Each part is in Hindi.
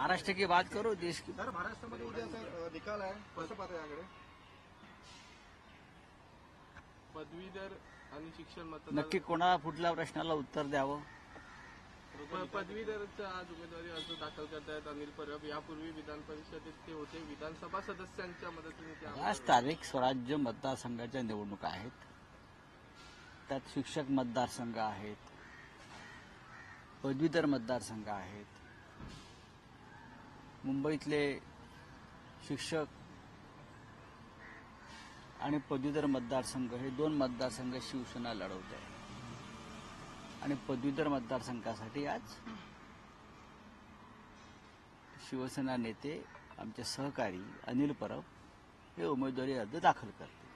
महाराष्ट्र की बात करो, देश की सर महाराष्ट्रामध्ये उद्या सर निकाल आहे, कसं पाहता याकडे? पदवीधर आणि शिक्षण मतदार नक्की कोणाला कुठल्या प्रश्नाला उत्तर द्यावं? पदवीधरचा आज उमेदवारी अर्ज दाखल करतायत अनिल परब. यापूर्वी विधान परिषदेत ते होते. विधानसभा सदस्यांच्या मदतीने ते आज स्थानिक स्वराज्य मतदारसंघाच्या निवडणुका आहेत. त्यात शिक्षक मतदारसंघ आहेत, पदवीधर मतदारसंघ आहेत. मुंबईतले शिक्षक आणि पदवीधर मतदारसंघ हे दोन मतदारसंघ शिवसेना लढवत आहे. आणि पदवीधर मतदारसंघासाठी आज शिवसेना नेते आमचे सहकारी अनिल परब हे उमेदवारी अर्ज दाखल करते.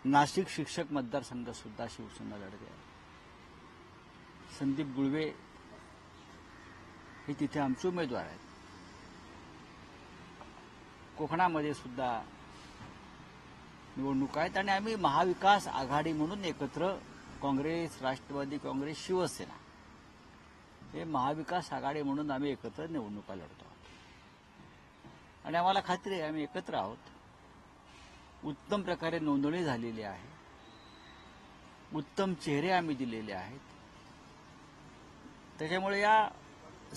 नाशिक शिक्षक मतदारसंघ सुद्धा शिवसेना लढते आहे. संदीप गुळवे हे तिथे आमचे उमेदवार आहेत. कोकणामध्ये सुद्धा निवडणूक आहेत आणि आम्ही महाविकास आघाडी म्हणून एकत्र काँग्रेस, राष्ट्रवादी काँग्रेस, शिवसेना हे महाविकास आघाडी म्हणून आम्ही एकत्र निवडणुका लढतो आहोत. आणि आम्हाला खात्री आहे आम्ही एकत्र आहोत. उत्तम प्रकारे नोंदणी झालेली आहे. उत्तम चेहरे आम्ही दिलेले आहेत. त्याच्यामुळे या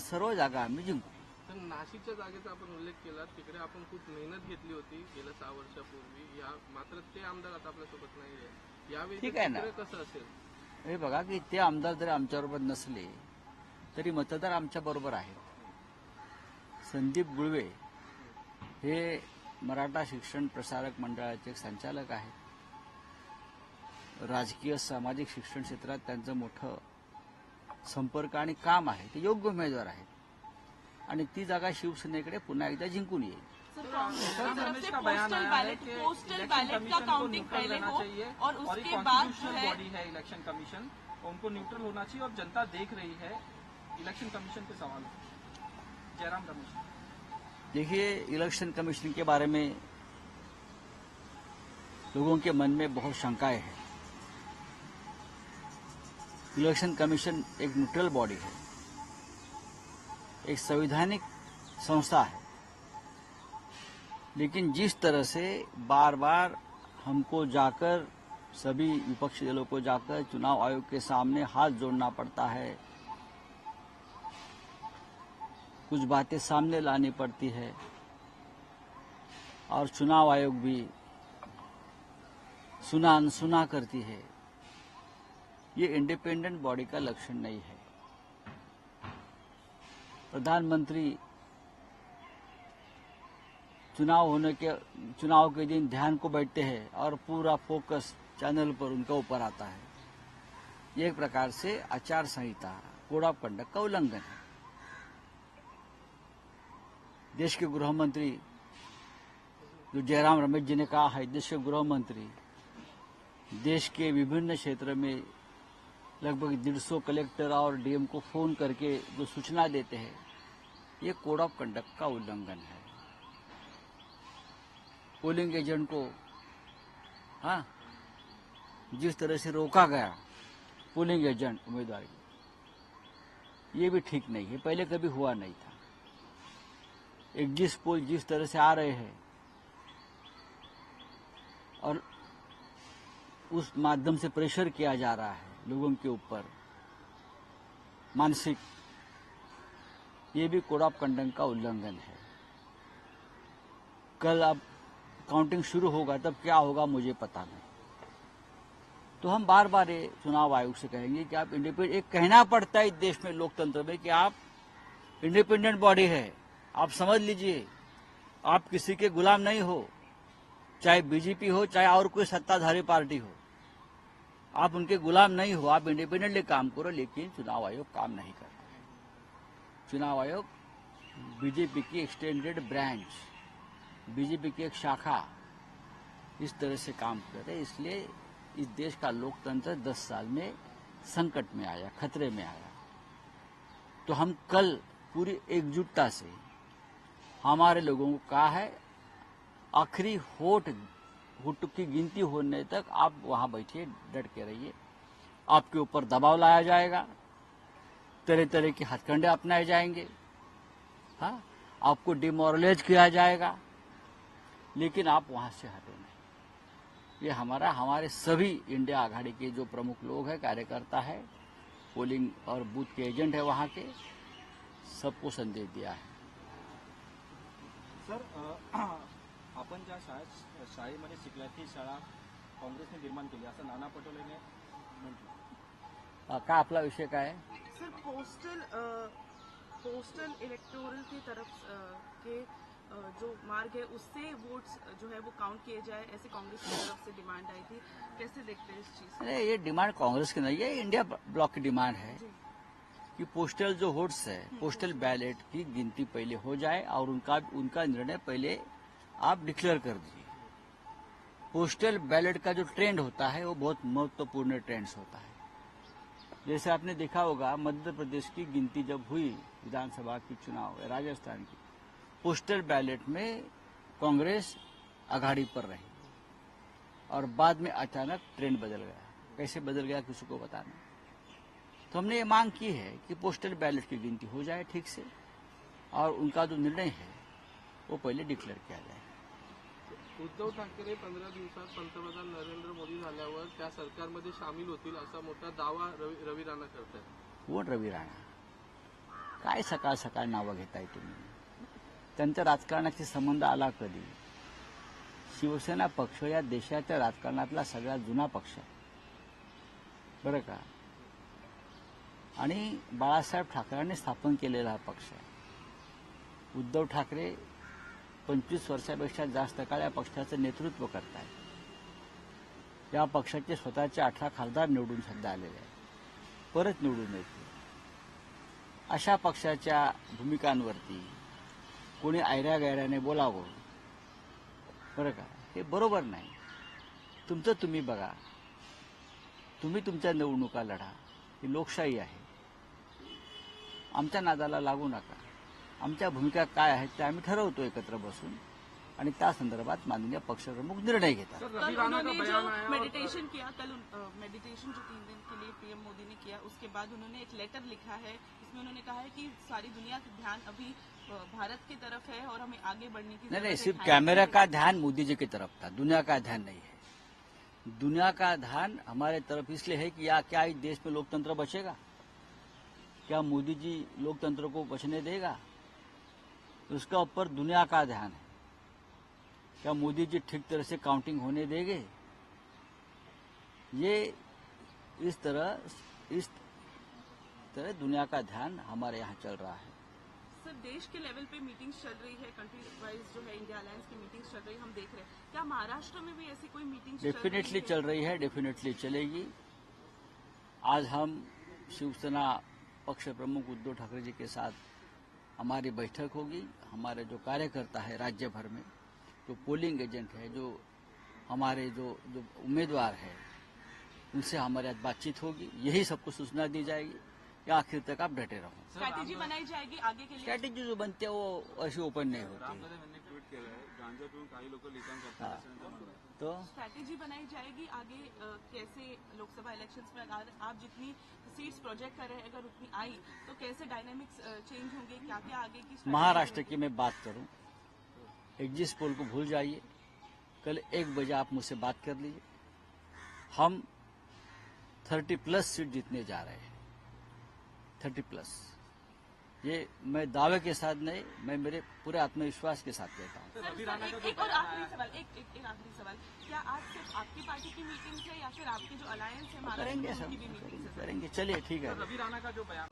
सर्व जागा आम्ही जिंकू. तर नाशिकच्या जागेचा आपण उल्लेख केला. तिकडे आपण खूप मेहनत घेतली होती गेल्या 6 वर्षापूर्वी. मात्र ते आमदार आता आपल्यासोबत नाही आहे. यावेळी ठीक आहे ना. कसं असेल? हे बघा की ते आमदार जरी आमच्याबरोबर नसले तरी मतदार आमच्याबरोबर आहेत. संदीप गुळवे हे मराठा शिक्षण प्रसारक मंडळाचे संचालक आहेत. राजकीय सामाजिक शिक्षण क्षेत्रात त्यांचं मोठं संपर्क आणि काम आहे. ते योग्य उमेदवार आहेत आणि ती जागा शिवसेनेकडे पुन्हा एकदा जिंकून येईल. पोस्टल बैलेट का काउंटिंग पहले हो और उसके बाद जो है बॉडी है इलेक्शन कमीशन, उनको न्यूट्रल होना चाहिए और जनता देख रही है. इलेक्शन कमीशन पे सवाल है. जयराम रमेश. देखिए, इलेक्शन कमीशन के बारे में लोगों के मन में बहुत शंकाएं हैं. इलेक्शन कमीशन एक न्यूट्रल बॉडी है, एक संवैधानिक संस्था है. लेकिन जिस तरह से बार बार हमको जाकर सभी विपक्षी दलों को जाकर चुनाव आयोग के सामने हाथ जोड़ना पड़ता है, कुछ बातें सामने लानी पड़ती है और चुनाव आयोग भी सुना अनसुना करती है, ये इंडिपेंडेंट बॉडी का लक्षण नहीं है. प्रधानमंत्री चुनाव के दिन ध्यान को बैठते हैं और पूरा फोकस चैनल पर उनका ऊपर आता है. ये एक प्रकार से आचार संहिता, कोड ऑफ कंडक्ट का उल्लंघन है. देश के गृह मंत्री जो जयराम रमेश जी ने कहा है, देश के गृह मंत्री देश के विभिन्न क्षेत्र में लगभग 150 कलेक्टर और डीएम को फोन करके जो सूचना देते हैं, ये कोड ऑफ कंडक्ट का उल्लंघन है. पोलिंग एजेंट को जिस तरह से रोका गया पोलिंग एजेंट उम्मीदवार, ये भी ठीक नहीं है. पहले कभी हुआ नहीं था. एग्जिट पोल जिस तरह से आ रहे हैं और उस माध्यम से प्रेशर किया जा रहा है लोगों के ऊपर मानसिक, ये भी कोड ऑफ कंडक्ट का उल्लंघन है. कल अब काउंटिंग शुरू होगा, तब क्या होगा मुझे पता नहीं. तो हम बार बार ये चुनाव आयोग से कहेंगे कि आप इंडिपेंडेंट, एक कहना पड़ता है इस देश में लोकतंत्र में कि आप इंडिपेंडेंट बॉडी है. आप समझ लीजिए, आप किसी के गुलाम नहीं हो, चाहे बीजेपी हो चाहे और कोई सत्ताधारी पार्टी हो. आप उनके गुलाम नहीं हो, आप इंडिपेंडेंटली काम करो. लेकिन चुनाव आयोग काम नहीं करता है. चुनाव आयोग बीजेपी की एक्सटेंडेड ब्रांच, बीजेपी की एक शाखा इस तरह से काम कर रहे. इसलिए इस देश का लोकतंत्र 10 साल में संकट में आया, खतरे में आया. तो हम कल पूरी एकजुटता से हमारे लोगों को कहा है, आखिरी होठ की गिनती होने तक आप वहां बैठिए, डट के रहिए. आपके ऊपर दबाव लाया जाएगा, तरह तरह के हथकंडे अपनाए जाएंगे. हाँ, आपको डिमोरलाइज किया जाएगा, लेकिन आप वहां से हटो नहीं। ये हमारे सभी इंडिया आघाड़ी के जो प्रमुख लोग हैं, कार्यकर्ता है, पोलिंग और बूथ के एजेंट है, वहां के सबको संदेश दिया है। सर आपण ज्या शाळेमध्ये शिकल्या ती शाळा काँग्रेसने निर्माण केली असं नाना पटोलेने म्हटलं। काय आपला विषय काय आहे? सर पोस्टल इलेक्टोरल की तरफ के जो मार्ग है उससे वोट्स जो है वो काउंट किए जाए, ऐसे कांग्रेस की तरफ से डिमांड आई थी। कैसे देखते हैं इस चीज को? अरे ये डिमांड कांग्रेस की नहीं है, इंडिया ब्लॉक की डिमांड है कि पोस्टल जो वोट्स है, पोस्टल बैलेट की गिनती पहले हो जाए और उनका निर्णय पहले आप डिक्लेयर कर दीजिए। पोस्टल बैलेट का जो ट्रेंड होता है वो बहुत महत्वपूर्ण ट्रेंड्स होता है। जैसे आपने देखा होगा, मध्य प्रदेश की गिनती जब हुई, विधानसभा की चुनाव, राजस्थान की, पोस्टल बैलेट में कांग्रेस आघाड़ी पर रही और बाद में अचानक ट्रेंड बदल गया। कैसे बदल गया किसी को पता नहीं। तो हमने ये मांग की है कि पोस्टल बैलेट की गिनती हो जाए ठीक से और उनका जो निर्णय है वो पहले डिक्लेअर किया जाए। उद्धव ठाकरे 15 दिवसात पंतप्रधान नरेंद्र मोदी झाल्यावर त्या सरकारमध्ये सामील होतील असा मोठा दावा रवी राणा करतात। कोण रवी राणा? काय सकाळ सकाळ नावं घेताय तुम्ही? त्यांचा राजकारणाशी संबंध आला कधी? शिवसेना पक्ष या देशाच्या राजकारणातला सगळ्यात जुना पक्ष आहे बरं का, आणि बाळासाहेब ठाकरेंनी स्थापन केलेला हा पक्ष आहे। उद्धव ठाकरे 25 वर्षापेक्षा जास्त काळ या पक्षाचं नेतृत्व करतायत। या पक्षाचे स्वतःचे 18 खासदार निवडून सध्या आलेले आहेत, परत निवडून येतील। अशा पक्षाच्या भूमिकांवरती कोणी ऐऱ्या-गैऱ्याने बोलावं बरं का, हे बरोबर नाही। तुमचं तुम्ही बघा, तुम्ही तुमच्या निवडणुका लढा, ही लोकशाही आहे। आमच्या नादाला लागू नका। आमच्या भूमिका काय आहेत ते आम्ही ठरवतो एकत्र बसून, आणि त्या संदर्भात माननीय पक्षप्रमुख निर्णय घेतात। सर, कल रवि राणा का उन्होंने बयान जो आया और- मेडिटेशन किया, कल मेडिटेशन जो 3 दिन के लिए पीएम मोदी ने किया, उसके बाद उन्होंने एक लेटर लिखा है। इसमें उन्होंने कहा है कि सारी दुनिया का ध्यान अभी भारत की तरफ है और हमें आगे बढ़ने की नहीं, जरूरत है। सिर्फ कैमरा का ध्यान मोदी जी की तरफ था, दुनिया का ध्यान नहीं है। दुनिया का ध्यान हमारे तरफ इसलिए है कि क्या इस देश में लोकतंत्र बचेगा? क्या मोदी जी लोकतंत्र को बचने देगा? उसका ऊपर दुनिया का ध्यान है। क्या मोदी जी ठीक तरह से काउंटिंग होने देंगे? ये इस तरह दुनिया का ध्यान हमारे यहाँ चल रहा है। सर, देश के लेवल पे मीटिंग्स चल रही है, कंट्री वाइज जो है इंडिया अलायंस की मीटिंग्स चल रही है, हम देख रहे हैं। क्या महाराष्ट्र में भी ऐसी कोई मीटिंग्स डेफिनेटली चल रही है, डेफिनेटली चलेगी। आज हम शिवसेना पक्ष प्रमुख उद्धव ठाकरे जी के साथ हमारी बैठक होगी। हमारे जो कार्यकर्ता है राज्य भर में, जो पोलिंग एजेंट है, जो हमारे जो उम्मीदवार है, उनसे हमारे आज बातचीत होगी। यही सबको सूचना दी जाएगी कि आखिर तक आप डटे रहो। स्ट्रैटेजी बनाई जाएगी आगे के लिए? स्ट्रॅटेजी जो बनते है वो ऐसी ओपन नहीं होती। यांनी ट्विट केलंय, गांजा पिऊन काही लोक लिखाण करतात असं त्यांचं म्हणणं आहे। तो स्ट्रैटेजी बनाई जाएगी आगे कैसे लोकसभा इलेक्शंस में अगर आप जितनी सीट्स प्रोजेक्ट कर रहे हैं अगर उतनी आई तो कैसे डायनामिक्स चेंज होंगे, क्या क्या आगे की strategy महाराष्ट्र रहेगी? की मैं बात करूं, एग्जिट पोल को भूल जाइए। कल 1 बजे आप मुझसे बात कर लीजिए। हम 30+ सीट जीतने जा रहे हैं, 30+। ये मैं दावे के साथ नहीं, मैं मेरे पूरे आत्मविश्वास के साथ कहता हूं। सर, एक और आखिरी सवाल, एक आखिरी सवाल, क्या आज सिर्फ आपकी पार्टी की मीटिंग है या फिर आपके जो अलायंस है महाराष्ट्र करेंगे में सब, उनकी भी मीटिंग है? करेंगे। चलिए ठीक है। रवि राणा का जो बयान